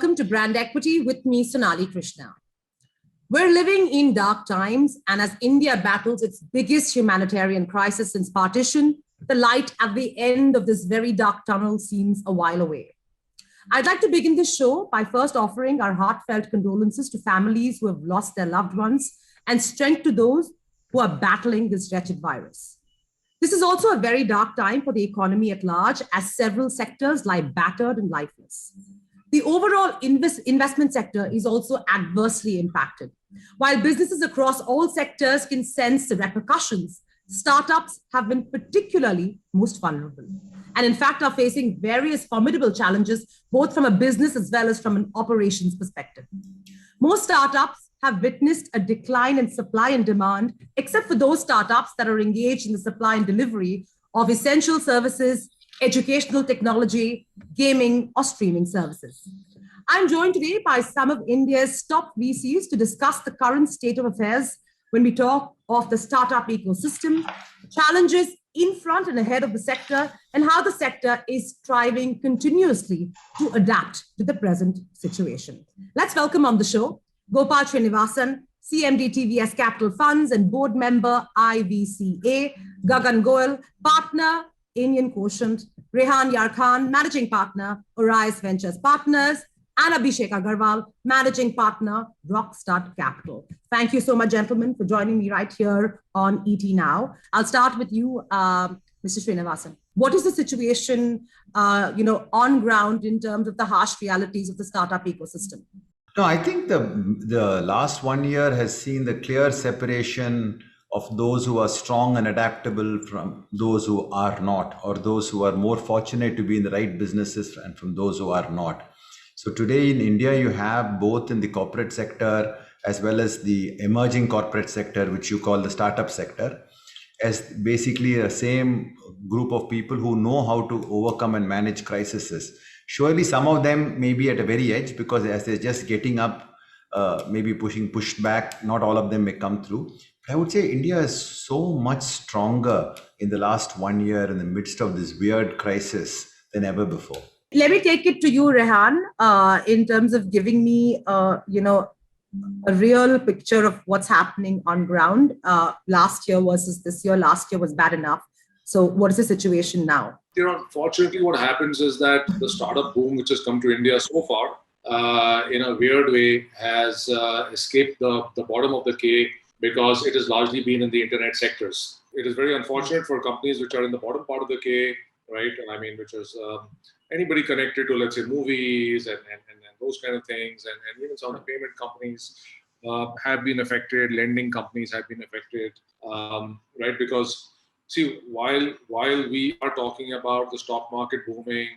welcome to Brand Equity with me, Sonali Krishna. We're living in dark times, and as India battles its biggest humanitarian crisis since partition, the light at the end of this very dark tunnel seems a while away. I'd like to begin this show by first offering our heartfelt condolences to families who have lost their loved ones and strength to those who are battling this wretched virus. This is also a very dark time for the economy at large, as several sectors lie battered and lifeless. The overall investment sector is also adversely impacted. While businesses across all sectors can sense the repercussions, startups have been particularly most vulnerable, and in fact are facing various formidable challenges, both from a business as well as from an operations perspective. Most startups have witnessed a decline in supply and demand, except for those startups that are engaged in the supply and delivery of essential services, educational technology, gaming, or streaming services. I'm joined today by some of India's top VCs to discuss the current state of affairs when we talk of the startup ecosystem, challenges in front and ahead of the sector, and how the sector is striving continuously to adapt to the present situation. Let's welcome on the show Gopal Srinivasan, CMD TVS Capital Funds and board member IVCA, Gagan Goel, partner Indian Quotient, Rehan Yarkhan, managing partner, Orias Ventures Partners, and Abhishek Agarwal, managing partner, Rockstart Capital. Thank you so much, gentlemen, for joining me right here on ET Now. I'll start with you, Mr. Srinivasan. What is the situation, on ground in terms of the harsh realities of the startup ecosystem? No, I think the last 1 year has seen the clear separation of those who are strong and adaptable from those who are not, or those who are more fortunate to be in the right businesses and from those who are not. So today in India, you have both in the corporate sector as well as the emerging corporate sector, which you call the startup sector, as basically the same group of people who know how to overcome and manage crises. Surely some of them may be at a very edge because as they're just getting up, maybe pushed back, not all of them may come through. But I would say India is so much stronger in the last 1 year in the midst of this weird crisis than ever before. Let me take it to you, Rehan, in terms of giving me, a real picture of what's happening on ground. Last year versus this year, last year was bad enough. So what is the situation now? Fortunately, what happens is that the startup boom, which has come to India so far, in a weird way, has escaped the bottom of the cake because it has largely been in the internet sectors. It is very unfortunate for companies which are in the bottom part of the cake, right? And I mean, which is anybody connected to, let's say, movies and those kind of things, and even some of the payment companies have been affected, lending companies have been affected, right? Because see, while we are talking about the stock market booming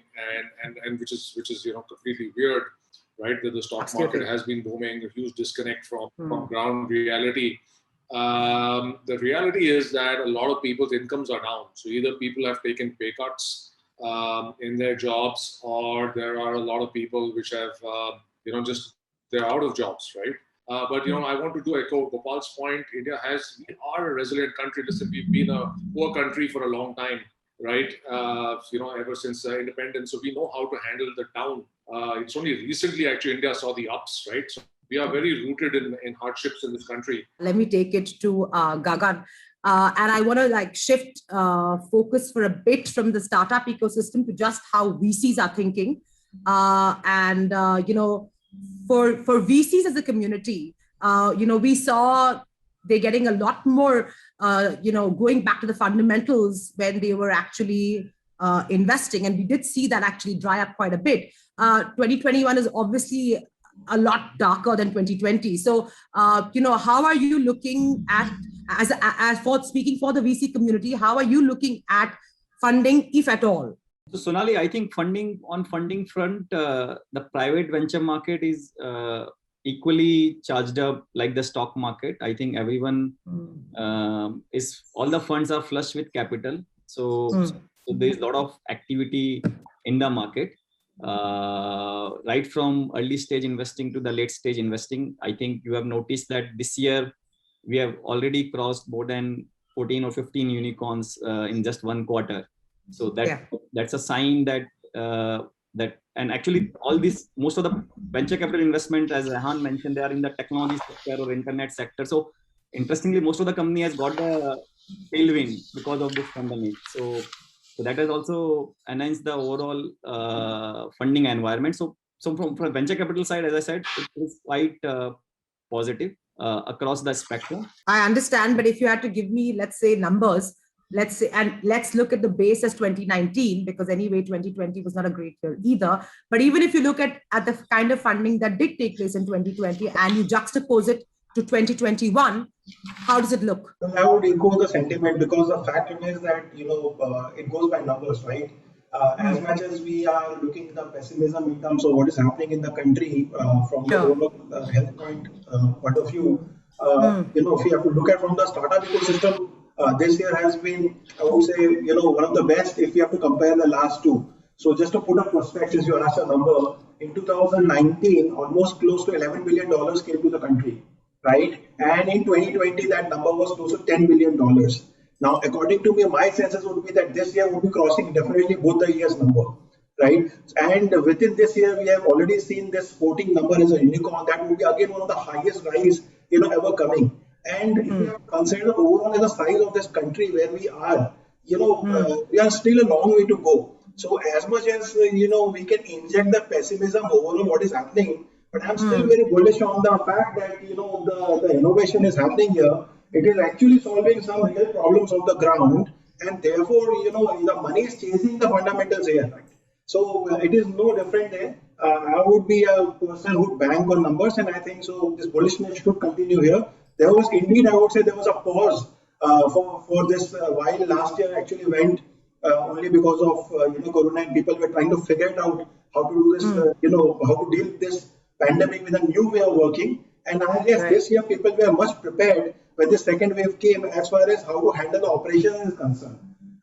and which is completely weird, right? That the stock market has been booming, a huge disconnect from ground reality. The reality is that a lot of people's incomes are down. So either people have taken pay cuts in their jobs, or there are a lot of people which have they're out of jobs, right? But I want to echo Gopal's point. We are a resilient country. Listen, we've been a poor country for a long time, right? Ever since independence. So we know how to handle the down. It's only recently actually India saw the ups, right? So we are very rooted in hardships in this country. Let me take it to Gagan. And I want to shift focus for a bit from the startup ecosystem to just how VCs are thinking. For VCs as a community, we saw they're getting a lot more, going back to the fundamentals when they were actually investing. And we did see that actually dry up quite a bit. 2021 is obviously a lot darker than 2020. So, how are you looking at, as for speaking for the VC community, how are you looking at funding, if at all? So Sonali, I think funding front, the private venture market is equally charged up like the stock market. I think everyone all the funds are flush with capital. So there's a lot of activity in the market, right from early stage investing to the late stage investing. I think you have noticed that this year we have already crossed more than 14 or 15 unicorns in just one quarter. So that's a sign that that. And actually, all this, most of the venture capital investment, as Rehan mentioned, they are in the technology sector or internet sector. So interestingly, most of the company has got the tailwind because of this pandemic. So that has also enhanced the overall funding environment. So from venture capital side, as I said, it is quite positive across the spectrum. I understand, but if you had to give me, let's say, numbers, let's say, and let's look at the base as 2019, because anyway, 2020 was not a great year either. But even if you look at the kind of funding that did take place in 2020 and you juxtapose it to 2021, how does it look? I would echo the sentiment, because the fact remains that, it goes by numbers, right? As much as we are looking at the pessimism in terms of what is happening in the country from the overall health point of view, if you have to look at from the startup ecosystem, this year has been, I would say, one of the best if you have to compare the last two. So just to put a perspective, you asked a number, in 2019, almost close to $11 billion came to the country, right? And in 2020, that number was close to $10 billion. Now, according to me, my senses would be that this year would be crossing definitely both the years' number, right? And within this year, we have already seen this 14 number as a unicorn. That would be again one of the highest rise, ever coming. And if you have considered overall the size of this country where we are, we are still a long way to go. So as much as, we can inject the pessimism overall what is happening, but I'm still very bullish on the fact that, the innovation is happening here. It is actually solving some real problems on the ground, and therefore, the money is chasing the fundamentals here. Right? So it is no different there. I would be a person who would bank on numbers, and I think so. This bullishness should continue here. There was indeed, I would say, there was a pause for this while last year actually went only because of Corona, and people were trying to figure it out how to do this, how to deal with this pandemic with a new way of working. And I guess this year people were much prepared when the second wave came as far as how to handle the operation is concerned.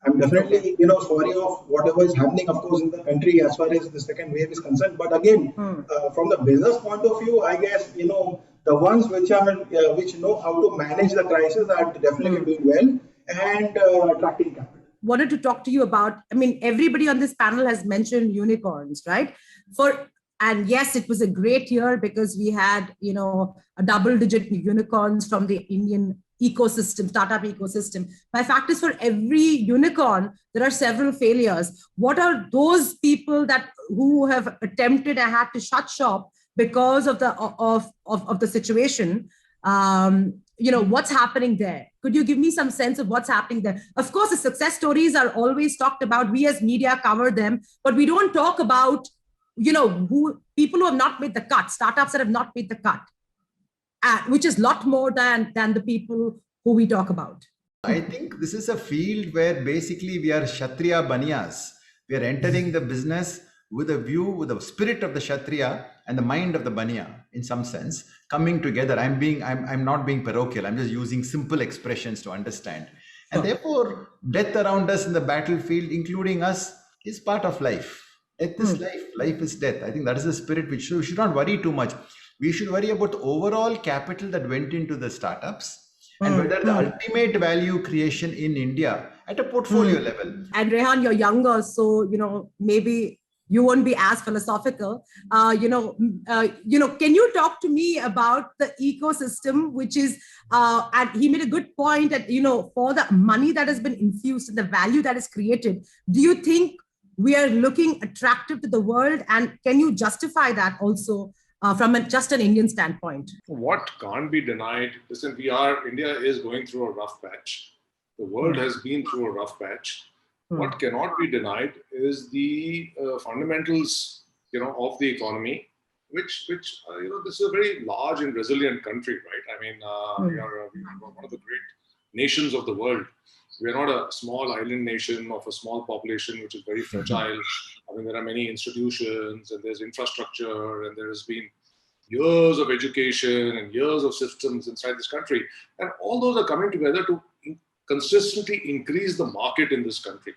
I'm definitely, sorry of whatever is happening, of course, in the country as far as the second wave is concerned. But again, from the business point of view, I guess, the ones which know how to manage the crisis are definitely doing well and attracting capital. Wanted to talk to you about, everybody on this panel has mentioned unicorns, right? And yes, it was a great year because we had, a double-digit unicorns from the Indian ecosystem, startup ecosystem. My fact is, for every unicorn, there are several failures. What are those people who have attempted and had to shut shop because of the situation? What's happening there? Could you give me some sense of what's happening there? Of course, the success stories are always talked about. We as media cover them, but we don't talk about people who have not made the cut, startups that have not made the cut, which is a lot more than the people who we talk about. I think this is a field where basically we are Kshatriya Banyas. We are entering the business with a view, with the spirit of the Kshatriya and the mind of the Banya, in some sense, coming together. I'm not being parochial. I'm just using simple expressions to understand. And therefore, death around us in the battlefield, including us, is part of life. Death is life. Life is death. I think that is the spirit which we should not worry too much. We should worry about the overall capital that went into the startups and whether the ultimate value creation in India at a portfolio level. And Rehan, you're younger, so maybe you won't be as philosophical. Can you talk to me about the ecosystem, which is, and he made a good point that, for the money that has been infused and the value that is created, do you think we are looking attractive to the world? And can you justify that also from just an Indian standpoint? What can't be denied, listen, India is going through a rough patch. The world has been through a rough patch. What cannot be denied is the fundamentals, of the economy, which this is a very large and resilient country, right? We are one of the great nations of the world. We are not a small island nation of a small population, which is very fragile. There are many institutions and there's infrastructure and there has been years of education and years of systems inside this country. And all those are coming together to consistently increase the market in this country.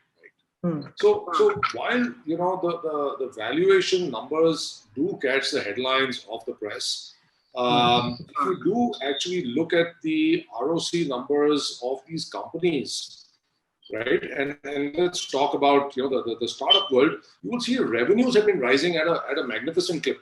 Right? So while, the valuation numbers do catch the headlines of the press, if you do actually look at the ROC numbers of these companies, right? And let's talk about the startup world. You will see revenues have been rising at a magnificent clip,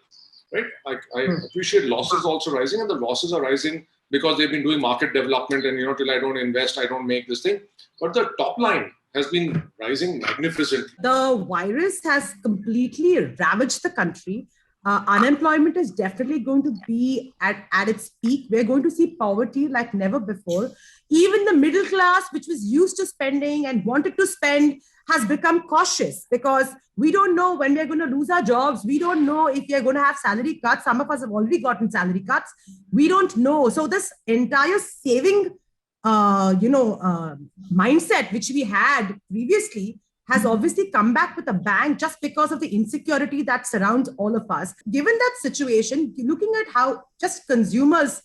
right? I appreciate losses also rising, and the losses are rising because they've been doing market development and till I don't invest, I don't make this thing. But the top line has been rising magnificently. The virus has completely ravaged the country. Unemployment is definitely going to be at its peak. We're going to see poverty like never before. Even the middle class, which was used to spending and wanted to spend, has become cautious because we don't know when we're going to lose our jobs. We don't know if we're going to have salary cuts. Some of us have already gotten salary cuts. We don't know. So this entire saving mindset which we had previously has obviously come back with a bang just because of the insecurity that surrounds all of us. Given that situation, looking at how just consumers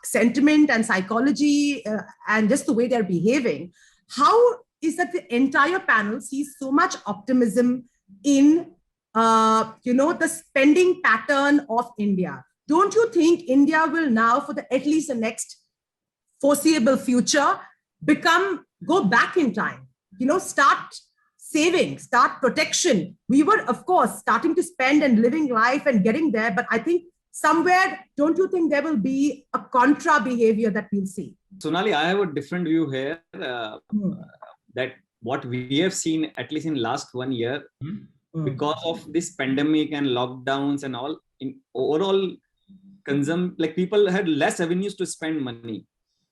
sentiment and psychology and just the way they're behaving, how is that the entire panel sees so much optimism in the spending pattern of India? Don't you think India will now, for at least the next foreseeable future, go back in time, start saving, start protection? We were, of course, starting to spend and living life and getting there, but I think somewhere, don't you think there will be a contra behavior that we'll see? Sonali, I have a different view here, that what we have seen, at least in last 1 year, because of this pandemic and lockdowns and all, in overall people had less avenues to spend money.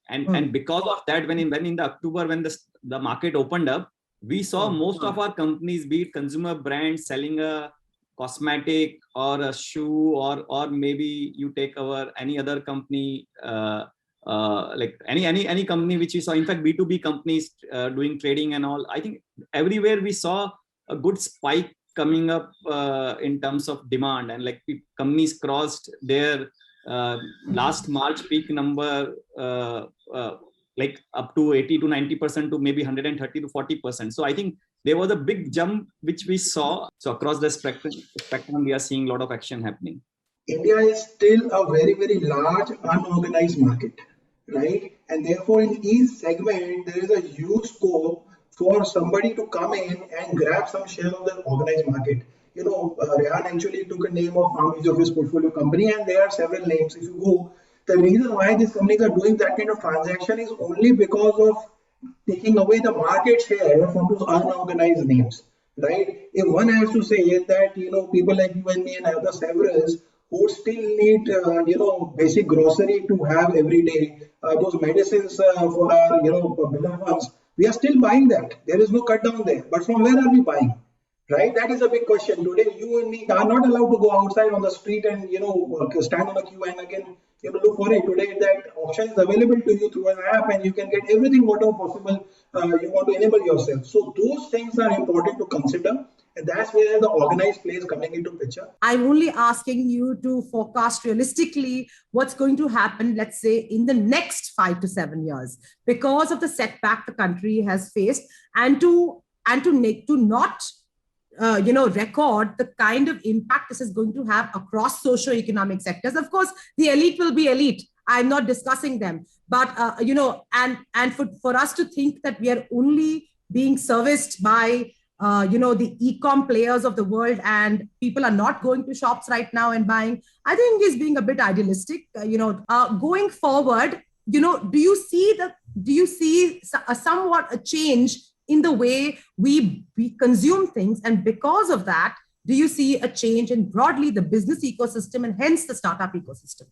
And because of that, when in the October, when the market opened up, we saw most of our companies, be it consumer brands, selling a cosmetic or a shoe, or maybe you take any other company, like any company which you saw, in fact, B2B companies doing trading and all. I think everywhere we saw a good spike coming up in terms of demand, and like companies crossed their last March peak number, like up to 80 to 90% to maybe 130 to 40%. So I think there was a big jump which we saw. So across the spectrum, we are seeing a lot of action happening. India is still a very, very large unorganized market, right? And therefore, in each segment, there is a huge scope for somebody to come in and grab some share of the organized market. Rehan actually took a name of each of his portfolio company, and there are several names. If you go, the reason why these companies are doing that kind of transaction is only because of taking away the market share from those unorganized names, right? If one has to say that, people like you and me and other severals who still need, basic grocery to have every day, those medicines for our, beloved ones, we are still buying that. There is no cut down there. But from where are we buying? Right? That is a big question. Today, you and me are not allowed to go outside on the street and, stand on a queue and again, look for it. Today, that option is available to you through an app, and you can get everything whatever possible you want to enable yourself. So those things are important to consider. And that's where the organized play is coming into picture. I'm only asking you to forecast realistically what's going to happen, let's say, in the next 5 to 7 years, because of the setback the country has faced, and to not record the kind of impact this is going to have across socio-economic sectors. Of course, the elite will be elite. I'm not discussing them, but and for us to think that we are only being serviced by the e-com players of the world and people are not going to shops right now and buying, I think is being a bit idealistic. Going forward, do you see somewhat a change in the way we consume things? And because of that, do you see a change in broadly the business ecosystem and hence the startup ecosystem?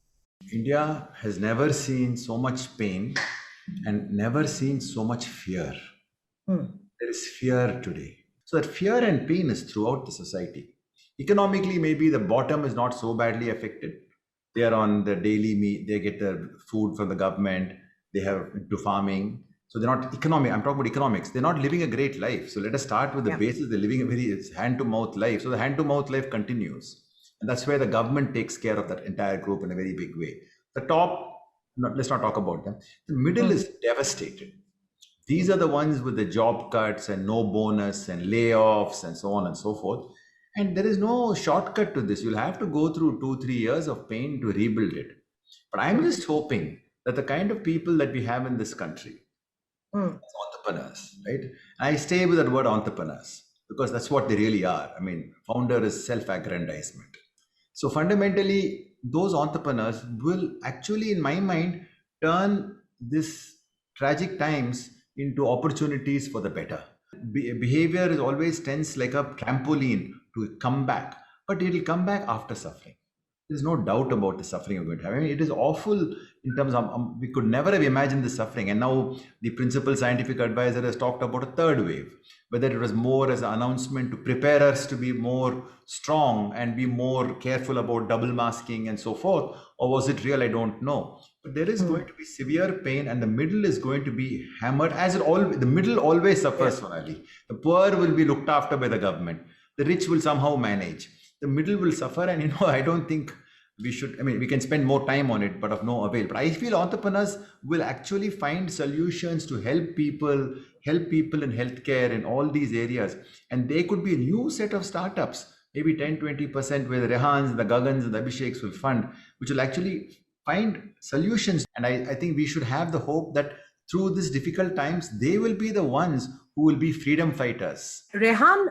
India has never seen so much pain and never seen so much fear. There is fear today. So that fear and pain is throughout the society. Economically, maybe the bottom is not so badly affected. They are on the daily meat, they get their food from the government, they have to farming. So they're not economic. I'm talking about economics. They're not living a great life. So let us start with the basis. They're living a very hand-to-mouth life. So the hand-to-mouth life continues. And that's where the government takes care of that entire group in a very big way. The top, let's not talk about them. The middle is devastated. These are the ones with the job cuts and no bonus and layoffs and so on and so forth. And there is no shortcut to this. You'll have to go through 2-3 years of pain to rebuild it. But I'm just hoping that the kind of people that we have in this country, as entrepreneurs, right? I stay with that word entrepreneurs because that's what they really are. I mean, founder is self-aggrandizement. So fundamentally, those entrepreneurs will actually, in my mind, turn this tragic times into opportunities for the better. Behavior is always tends like a trampoline to come back, but it will come back after suffering. There's no doubt about the suffering we're going to have. I mean, it is awful in terms of we could never have imagined the suffering. And now the principal scientific advisor has talked about a third wave, whether it was more as an announcement to prepare us to be more strong and be more careful about double masking and so forth, or was it real? I don't know. But there is going to be severe pain, and the middle is going to be hammered, as it always. The middle always suffers, Sonali. The poor will be looked after by the government. The rich will somehow manage. The middle will suffer, and I don't think we should. I mean, we can spend more time on it, but of no avail. But I feel entrepreneurs will actually find solutions to help people in healthcare in all these areas, and they could be a new set of startups, maybe 10-20%, where the Rehans, the Gagans, and the Abhisheks will fund, which will actually find solutions. And I think we should have the hope that through these difficult times, they will be the ones who will be freedom fighters. Rehan,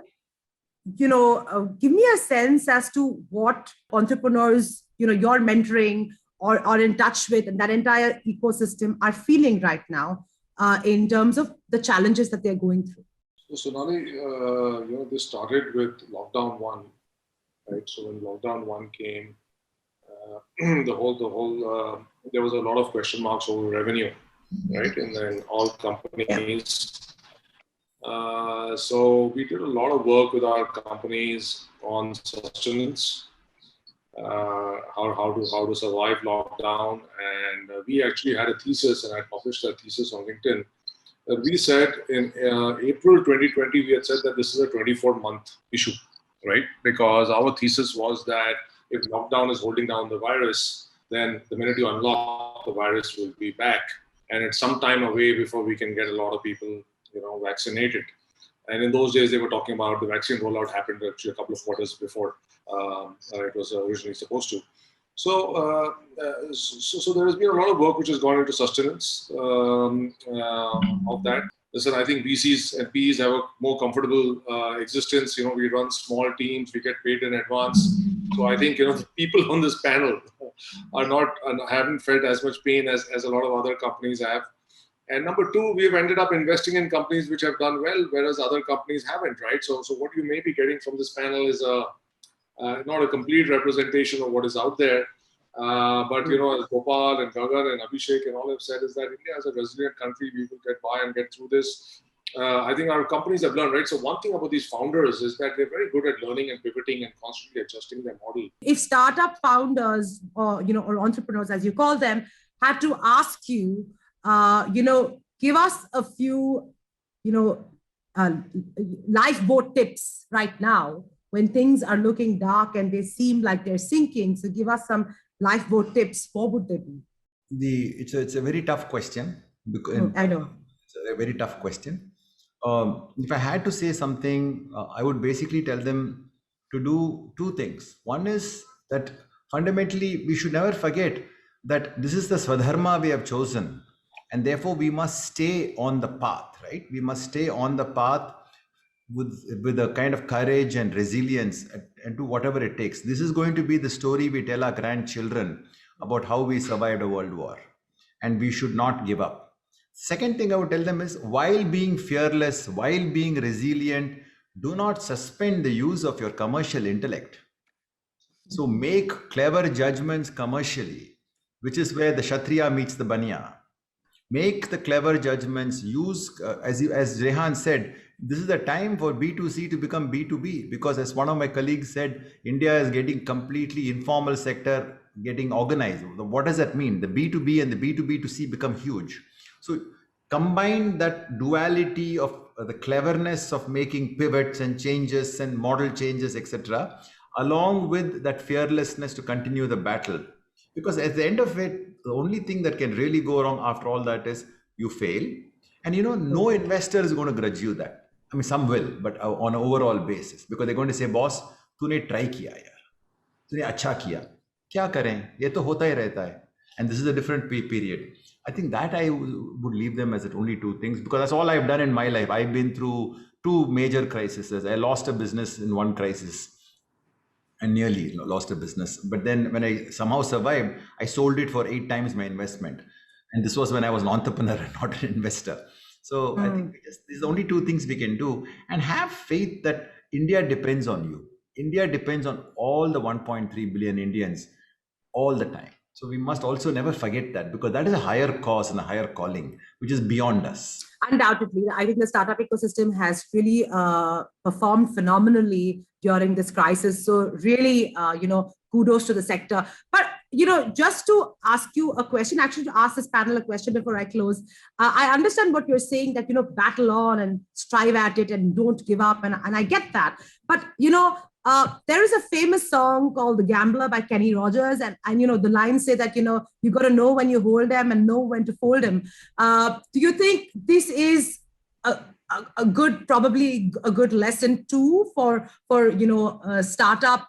give me a sense as to what entrepreneurs, you're mentoring or are in touch with, and that entire ecosystem are feeling right now in terms of the challenges that they're going through. So Sonali, this started with lockdown 1, right? So when lockdown 1 came, there was a lot of question marks over revenue, right? And then all companies. So we did a lot of work with our companies on sustenance, how to survive lockdown, and we actually had a thesis, and I published that thesis on LinkedIn. That we said in April 2020, we had said that this is a 24-month issue, right? Because our thesis was that if lockdown is holding down the virus, then the minute you unlock, the virus will be back, and it's some time away before we can get a lot of people vaccinated. And in those days, they were talking about the vaccine rollout happened actually a couple of quarters before it was originally supposed to. So there has been a lot of work which has gone into sustenance of that. Listen, I think VCs and PEs have a more comfortable existence. We run small teams, we get paid in advance. So I think the people on this panel haven't felt as much pain as a lot of other companies have. And number two, we've ended up investing in companies which have done well, whereas other companies haven't, right? So what you may be getting from this panel is not a complete representation of what is out there. But, as Gopal and Gagan and Abhishek and all have said, is that India is a resilient country. We will get by and get through this. I think our companies have learned, right? So one thing about these founders is that they're very good at learning and pivoting and constantly adjusting their model. If startup founders or entrepreneurs, as you call them, had to ask you, give us a few, lifeboat tips right now when things are looking dark and they seem like they're sinking. So give us some lifeboat tips. What would they be? It's a very tough question. I know. It's a very tough question. If I had to say something, I would basically tell them to do two things. One is that fundamentally, we should never forget that this is the Swadharma we have chosen. And therefore, we must stay on the path, right? We must stay on the path with a kind of courage and resilience and do whatever it takes. This is going to be the story we tell our grandchildren about how we survived a world war. And we should not give up. Second thing I would tell them is, while being fearless, while being resilient, do not suspend the use of your commercial intellect. So make clever judgments commercially, which is where the Kshatriya meets the Banya. Make the clever judgments, use, as Rehan said, this is the time for B2C to become B2B, because as one of my colleagues said, India is getting completely informal sector, getting organized. What does that mean? The B2B and the B2B2C become huge. So combine that duality of the cleverness of making pivots and changes and model changes, etc., along with that fearlessness to continue the battle. Because at the end of it, the only thing that can really go wrong after all that is you fail. And no investor is going to grudge you that. I mean, some will, but on an overall basis, because they're going to say, boss, तूने try किया यार, तूने अच्छा किया, क्या करें, ये तो होता ही रहता है. and this is a different period. I think that I would leave them as only two things, because that's all I've done in my life. I've been through two major crises. I lost a business in one crisis and nearly lost a business. But then when I somehow survived, I sold it for 8 times my investment. And this was when I was an entrepreneur and not an investor. So I think these are the only two things we can do, and have faith that India depends on you. India depends on all the 1.3 billion Indians all the time. So we must also never forget that, because that is a higher cause and a higher calling, which is beyond us. Undoubtedly, I think the startup ecosystem has really performed phenomenally during this crisis. So really, kudos to the sector. But, just to ask you a question, actually to ask this panel a question before I close, I understand what you're saying, that, battle on and strive at it and don't give up. And I get that. But, there is a famous song called The Gambler by Kenny Rogers. And the lines say that, you got to know when you hold them and know when to fold them. Do you think this is a good, probably a good lesson too for startups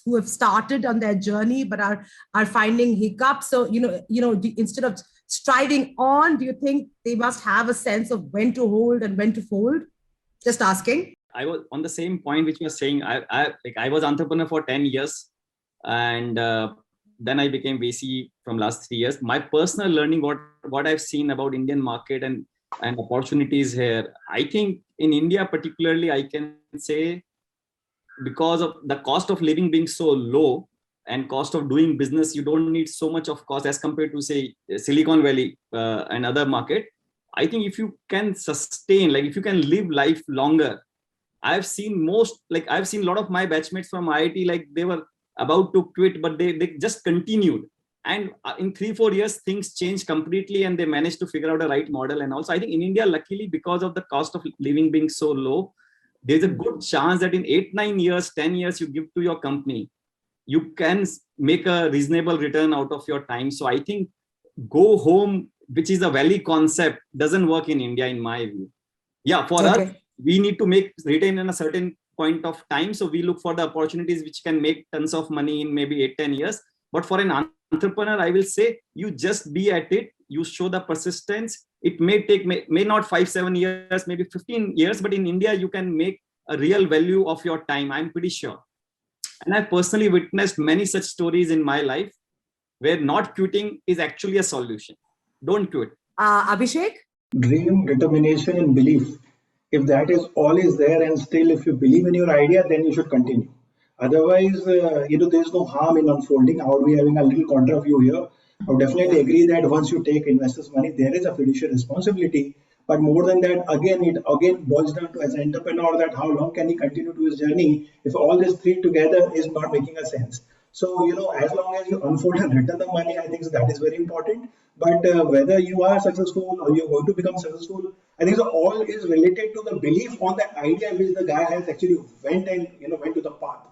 who have started on their journey but are finding hiccups? So, instead of striving on, do you think they must have a sense of when to hold and when to fold? Just asking. I was on the same point which you were saying. I was entrepreneur for 10 years, and then I became VC from last 3 years. My personal learning, what I've seen about Indian market and opportunities here, I think in India particularly, I can say, because of the cost of living being so low and cost of doing business, you don't need so much of cost as compared to, say, Silicon Valley and other market. I think if you can sustain, if you can live life longer, I've seen a lot of my batchmates from IIT, they were about to quit, but they just continued. And in 3-4 years, things changed completely, and they managed to figure out a right model. And also, I think in India, luckily, because of the cost of living being so low, there's a good chance that in 8-9 years, 10 years, you give to your company, you can make a reasonable return out of your time. So I think go home, which is a valley concept, doesn't work in India, in my view. Yeah, for us, we need to retain in a certain point of time. So we look for the opportunities which can make tons of money in maybe 8-10 years. But for an entrepreneur, I will say, you just be at it. You show the persistence. It may take, may not 5-7 years, maybe 15 years, but in India, you can make a real value of your time. I'm pretty sure. And I've personally witnessed many such stories in my life where not quitting is actually a solution. Don't quit. Abhishek? Dream, determination, and belief. If that is all is there, and still if you believe in your idea, then you should continue. Otherwise, there is no harm in unfolding. I would be having a little contra view here. I would definitely agree that once you take investors' money, there is a fiduciary responsibility. But more than that, it boils down to, as an entrepreneur, that how long can he continue to his journey if all these three together is not making a sense. So, as long as you unfold and return the money, I think that is very important. But whether you are successful or you're going to become successful, I think all is related to the belief on the idea which the guy has actually went to the path.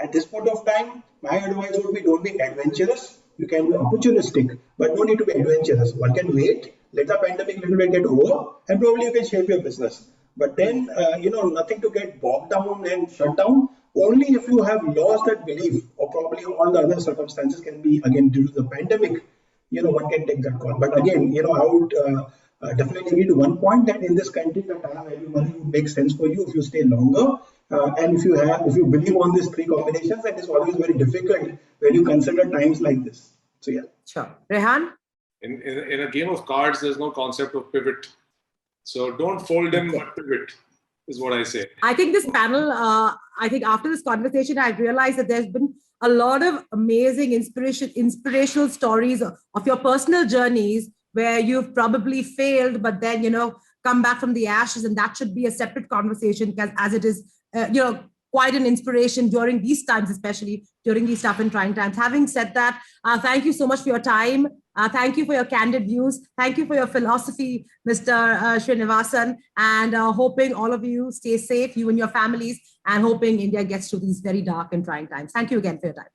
At this point of time, my advice would be, don't be adventurous. You can be opportunistic, but don't need to be adventurous. One can wait, let the pandemic a little bit get over, and probably you can shape your business. But then, nothing to get bogged down and shut down. Only if you have lost that belief, or probably all the other circumstances can be, again, due to the pandemic, one can take that call. But again, I would definitely agree to one point, that in this country, the Tata value money would make sense for you if you stay longer. And if you believe on these three combinations, that is always very difficult when you consider times like this. So yeah. Sure. Rehan? In a game of cards, there's no concept of pivot. So don't fold them, but pivot is what I say. I think this panel, I think after this conversation, I've realized that there's been a lot of amazing inspirational stories of your personal journeys where you've probably failed, but then, come back from the ashes, and that should be a separate conversation, because as it is, quite an inspiration during these times, especially during these tough and trying times. Having said that, thank you so much for your time. Thank you for your candid views. Thank you for your philosophy, Mr. Srinivasan, and hoping all of you stay safe, you and your families, and hoping India gets through these very dark and trying times. Thank you again for your time.